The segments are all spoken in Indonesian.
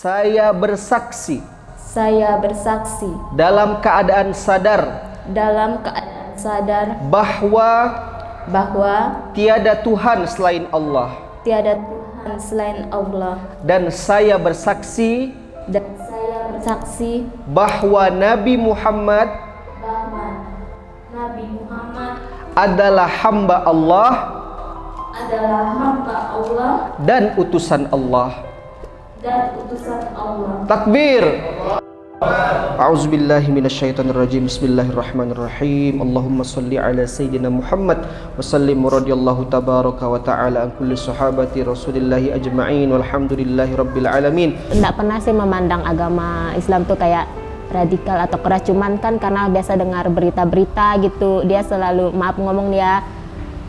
Saya bersaksi Saya bersaksi dalam keadaan sadar bahwa tiada Tuhan selain Allah, tiada Tuhan selain Allah, dan saya bersaksi bahwa Nabi Muhammad adalah hamba Allah dan utusan Allah. Takbir. A'udzubillahi minasyaitonirrajim. Bismillahirrahmanirrahim. Allahumma shalli ala sayyidina Muhammad wa sallim radhiyallahu tabaraka wa ta'ala an kulli sahabati Rasulillahi ajma'in walhamdulillahi rabbil alamin. Enggak pernah sih memandang agama Islam tuh kayak radikal atau keras, cuman kan karena biasa dengar berita-berita gitu, dia selalu maaf ngomong dia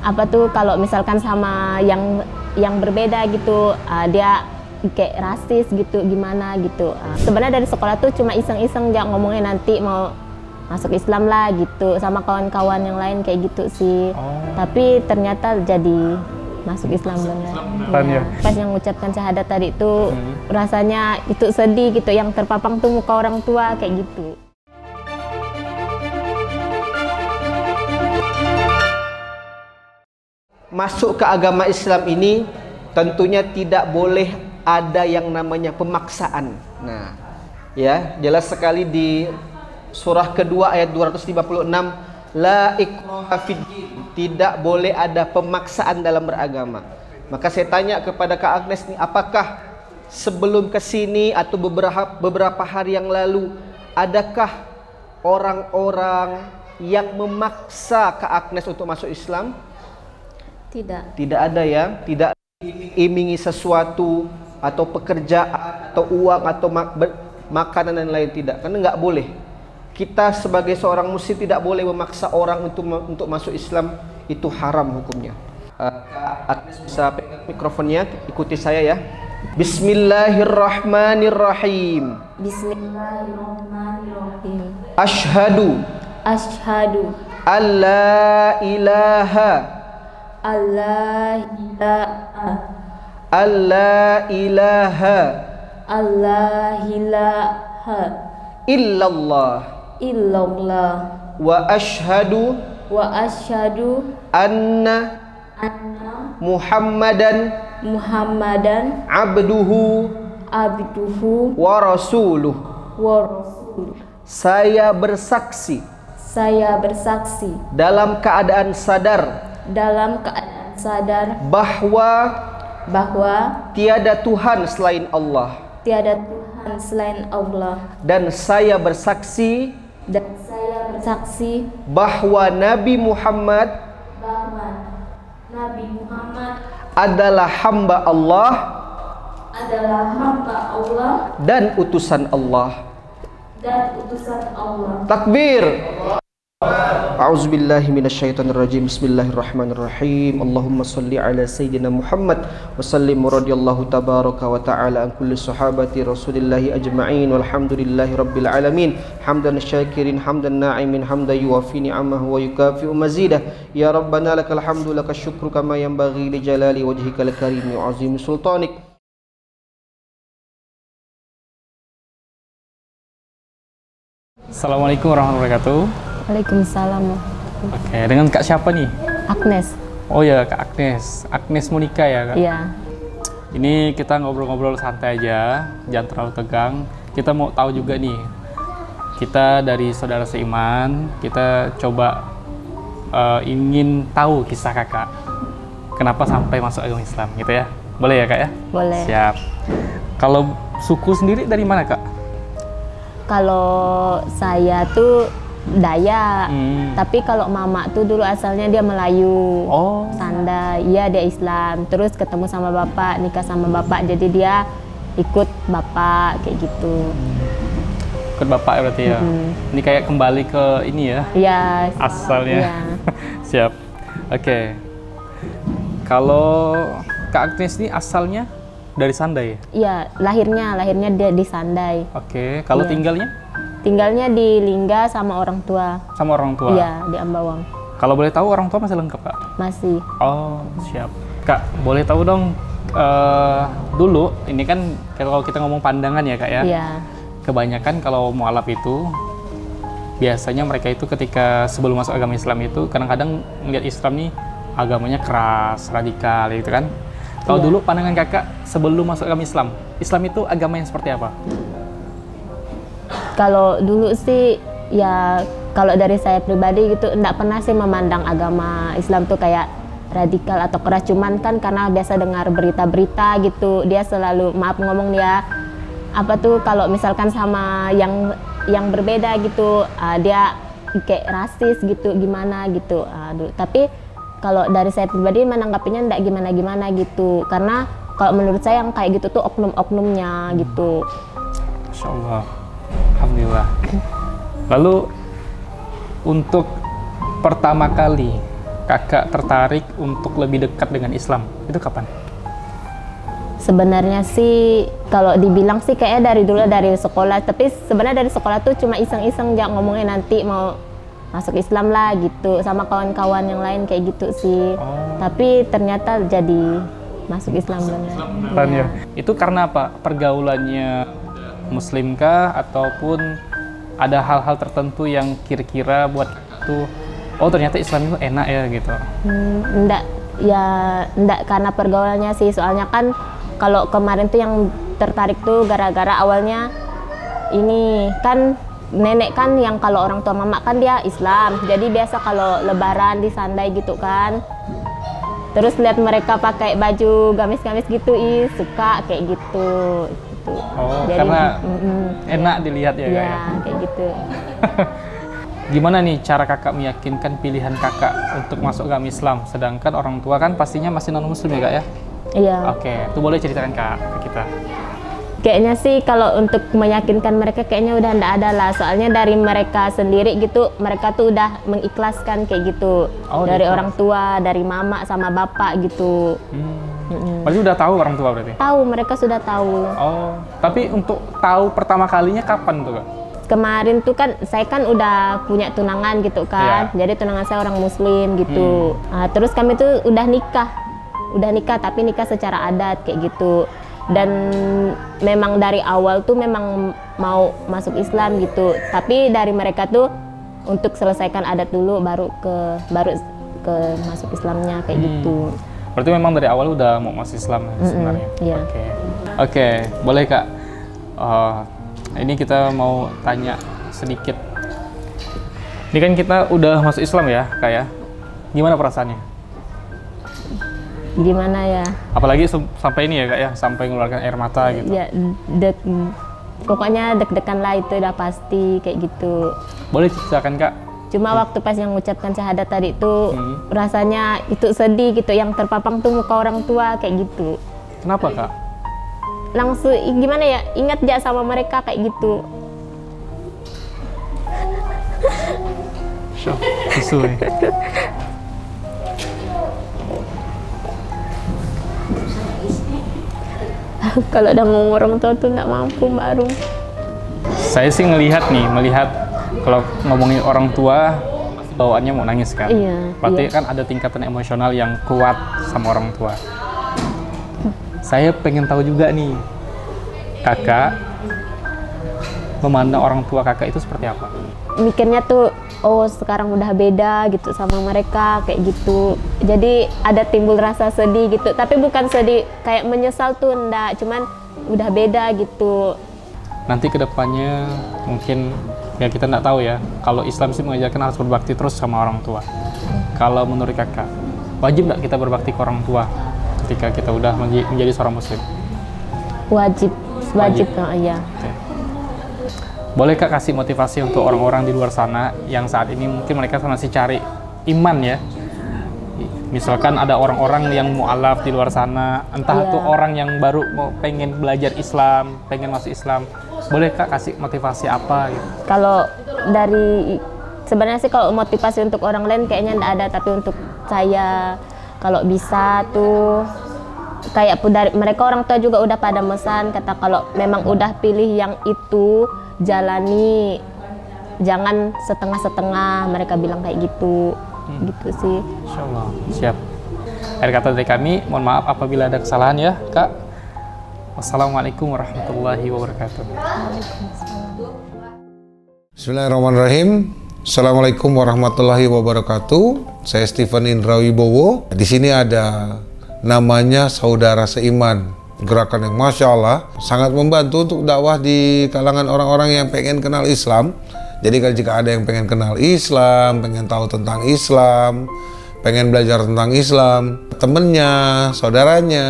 apa tuh kalau misalkan sama yang berbeda gitu, dia kayak rasis gitu gimana gitu. Sebenarnya dari sekolah tuh cuma iseng-iseng dia ngomongnya nanti mau masuk Islam lah gitu sama kawan-kawan yang lain kayak gitu sih. Tapi ternyata jadi masuk Islam benar. Ya. Pas yang mengucapkan syahadat tadi itu rasanya itu sedih gitu, yang terpapang tuh muka orang tua kayak gitu. Masuk ke agama Islam ini tentunya tidak boleh ada yang namanya pemaksaan. Nah, ya, jelas sekali di surah kedua ayat 256, la ikraha fiddin, tidak boleh ada pemaksaan dalam beragama. Maka saya tanya kepada Kak Agnes nih, apakah sebelum ke sini atau beberapa hari yang lalu adakah orang-orang yang memaksa Kak Agnes untuk masuk Islam? Tidak. Tidak ada ya, tidak iming-imingi sesuatu atau pekerjaan atau uang atau makanan dan lain, tidak, karena nggak boleh. Kita sebagai seorang muslim tidak boleh memaksa orang untuk masuk Islam, itu haram hukumnya. Agnes bisa pegang mikrofonnya, ikuti saya ya. Bismillahirrahmanirrahim. Bismillahirrahmanirrahim. Asyhadu alla ilaha alla ilaha illallah wa asyhadu anna Muhammadan abduhu wa rasuluh. Saya bersaksi dalam keadaan sadar bahwa tiada Tuhan selain Allah, dan saya bersaksi bahwa Nabi Muhammad adalah hamba Allah dan utusan Allah. Takbir. A'udzubillahi minasyaitonirrajim. Bismillahirrahmanirrahim. Allahumma shalli ala sayyidina Muhammad wa sallim radhiyallahu tabaraka wa ta'ala an kulli sahabati Rasulillahi ajma'in walhamdulillahi rabbil alamin. Hamdan syakirin hamdan na'imin hamdan yuwafi ni'amahu wa yukafi'u mazidah. Ya Rabbana lakal hamdu lakal syukru kama yanbaghi li jalali wajhikal karim wa 'azimi sultanik. Assalamualaikum warahmatullahi wabarakatuh. Waalaikumsalam. Oke, dengan Kak siapa nih? Agnes. Oh ya, Kak Agnes. Agnes mau nikah ya, Kak? Iya. Ini kita ngobrol-ngobrol santai aja, jangan terlalu tegang. Kita mau tahu juga nih, kita dari saudara seiman, kita coba ingin tahu kisah Kakak. Kenapa sampai masuk agama Islam, gitu ya? Boleh ya, Kak ya? Boleh. Siap. Kalau suku sendiri dari mana, Kak? Kalau saya tuh Dayak, tapi kalau mama tuh dulu asalnya dia Melayu, Sanda, iya dia Islam, terus ketemu sama bapak, nikah sama bapak, jadi dia ikut bapak kayak gitu. Ikut bapak berarti ya? Ini kayak kembali ke ini ya? Iya. Asalnya. Iya. Siap. Oke. Kalau Kak Agnes ini asalnya dari Sandai? Iya, lahirnya dia di Sandai. Oke. Kalau tinggalnya? Tinggalnya di Lingga sama orang tua. Sama orang tua? Iya, di Ambawang. Kalau boleh tahu orang tua masih lengkap, Kak? Masih. Oh, siap. Kak, boleh tahu dong dulu ini kan kalau kita ngomong pandangan ya kak ya, Iya. kebanyakan kalau mualaf itu biasanya mereka itu ketika sebelum masuk agama Islam itu kadang-kadang melihat Islam nih agamanya keras, radikal gitu kan. Kalau Iya. dulu pandangan kakak sebelum masuk agama Islam, Islam itu agama yang seperti apa? Kalau dulu sih ya, kalau dari saya pribadi gitu enggak pernah sih memandang agama Islam tuh kayak radikal atau keras, cuman kan karena biasa dengar berita-berita gitu, dia selalu maaf ngomong dia apa tuh kalau misalkan sama yang berbeda gitu, dia kayak rasis gitu gimana gitu. Tapi kalau dari saya pribadi menanggapinya enggak gimana-gimana gitu, karena kalau menurut saya yang kayak gitu tuh oknum-oknumnya gitu. Masya Allah, alhamdulillah. Lalu untuk pertama kali kakak tertarik untuk lebih dekat dengan Islam itu kapan? Sebenarnya sih kalau dibilang sih kayaknya dari dulu dari sekolah, tapi sebenarnya dari sekolah tuh cuma iseng-iseng jangan ngomongin nanti mau masuk Islam lah gitu sama kawan-kawan yang lain kayak gitu sih. Tapi ternyata jadi masuk Islam benar. Ya. Itu karena apa? Pergaulannya Muslim kah ataupun ada hal-hal tertentu yang kira-kira buat itu oh ternyata Islam itu enak ya gitu? Enggak karena pergaulannya sih, soalnya kan kalau kemarin tuh yang tertarik tuh gara-gara awalnya ini kan nenek kan yang kalau orang tua mama kan dia Islam, jadi biasa kalau lebaran disandai gitu kan, terus lihat mereka pakai baju gamis-gamis gitu, suka kayak gitu. Oh, jadi, karena enak dilihat ya, ya kayak gitu. Gimana nih cara kakak meyakinkan pilihan kakak untuk masuk agama Islam, sedangkan orang tua kan pastinya masih non muslim ya kak ya? Iya. Oke, itu boleh ceritakan kak ke kita. Kayaknya sih kalau untuk meyakinkan mereka kayaknya udah ndak ada lah, soalnya dari mereka sendiri gitu, mereka tuh udah mengikhlaskan kayak gitu. Dari orang tua, dari mama sama bapak gitu. Berarti udah tahu orang tua berarti? Tahu, mereka sudah tahu. Oh, tapi untuk tahu pertama kalinya kapan tuh kak? Kemarin tuh kan saya kan udah punya tunangan gitu kan, jadi tunangan saya orang muslim gitu. Terus kami tuh udah nikah tapi nikah secara adat kayak gitu. Dan memang dari awal tuh memang mau masuk Islam gitu, tapi dari mereka tuh untuk selesaikan adat dulu baru ke masuk Islamnya kayak gitu. Berarti memang dari awal udah mau masuk Islam sebenarnya. Iya. Oke, boleh kak. Ini kita mau tanya sedikit. Ini kan kita udah masuk Islam ya kak ya. Gimana perasaannya? Gimana ya? Apalagi sampai ini ya kak ya, sampai mengeluarkan air mata gitu. Ya, pokoknya deg-degan lah, itu udah pasti kayak gitu. Boleh ceritakan kak? Cuma waktu pas yang mengucapkan syahadat tadi itu rasanya itu sedih gitu, yang terpapang tuh muka orang tua kayak gitu. Kenapa kak? Langsung gimana ya, ingat aja sama mereka kayak gitu. Sesuai. Kalau udah ngomong orang tua tuh nggak mampu baru. Saya sih melihat kalau ngomongin orang tua bawaannya mau nangis kan. Iya. Berarti kan ada tingkatan emosional yang kuat sama orang tua. Saya pengen tahu juga nih, kakak memandang orang tua kakak itu seperti apa? Mikirnya tuh, oh sekarang udah beda gitu sama mereka kayak gitu. Jadi ada timbul rasa sedih gitu, tapi bukan sedih kayak menyesal tuh enggak, cuman udah beda gitu. Nanti kedepannya mungkin ya kita nggak tahu ya, kalau Islam sih mengajarkan harus berbakti terus sama orang tua. Kalau menurut kakak, wajib nggak kita berbakti ke orang tua ketika kita udah menjadi seorang muslim? Wajib. Ya. Okay. Boleh kak kasih motivasi untuk orang-orang di luar sana yang saat ini mungkin mereka masih cari iman ya? Misalkan ada orang-orang yang mu'alaf di luar sana, entah itu orang yang baru mau pengen belajar Islam, pengen masuk Islam, boleh kak kasih motivasi apa gitu? Kalau dari sebenarnya sih kalau motivasi untuk orang lain kayaknya enggak ada, tapi untuk saya kalau bisa tuh kayak dari mereka orang tua juga udah pada mesan kata kalau memang udah pilih yang itu jalani, jangan setengah-setengah, mereka bilang kayak gitu. Gitu sih. Insya Allah, siap. Akhir kata dari kami, mohon maaf apabila ada kesalahan ya, Kak. Wassalamualaikum warahmatullahi wabarakatuh. Bismillahirrahmanirrahim. Assalamualaikum warahmatullahi wabarakatuh. Saya Stephen Indra Wibowo. Di sini ada namanya Saudara Seiman. Gerakan yang Masya Allah sangat membantu untuk dakwah di kalangan orang-orang yang pengen kenal Islam. Jadi kalau jika ada yang pengen kenal Islam, pengen tahu tentang Islam, pengen belajar tentang Islam, temennya, saudaranya,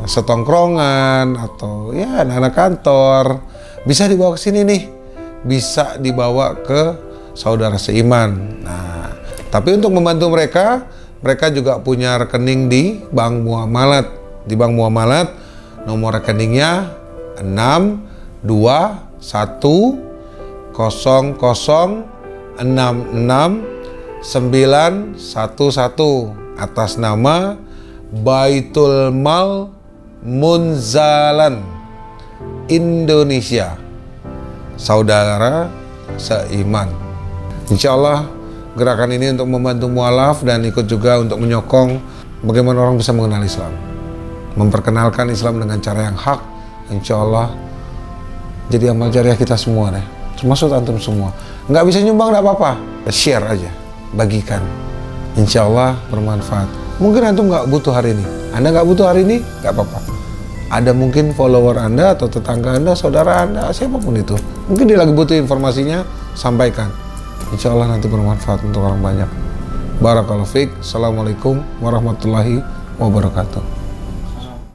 setongkrongan, atau ya anak-anak kantor, bisa dibawa ke sini nih, bisa dibawa ke Saudara Seiman. Nah, tapi untuk membantu mereka, mereka juga punya rekening di Bank Muamalat. Di Bank Muamalat nomor rekeningnya 62100669911 atas nama Baitul Mal Munzalan Indonesia, Saudara Seiman. Insya Allah gerakan ini untuk membantu mualaf dan ikut juga untuk menyokong bagaimana orang bisa mengenal Islam, memperkenalkan Islam dengan cara yang hak. Insya Allah jadi amal jariah kita semua deh, termasuk antum semua. Nggak bisa nyumbang nggak apa-apa, share aja, bagikan. Insya Allah bermanfaat. Mungkin antum nggak butuh hari ini, Anda nggak butuh hari ini, nggak apa-apa. Ada mungkin follower Anda atau tetangga Anda, saudara Anda, siapapun itu, mungkin dia lagi butuh informasinya, sampaikan. Insya Allah nanti bermanfaat untuk orang banyak. Barakallahu fiik. Assalamualaikum warahmatullahi wabarakatuh.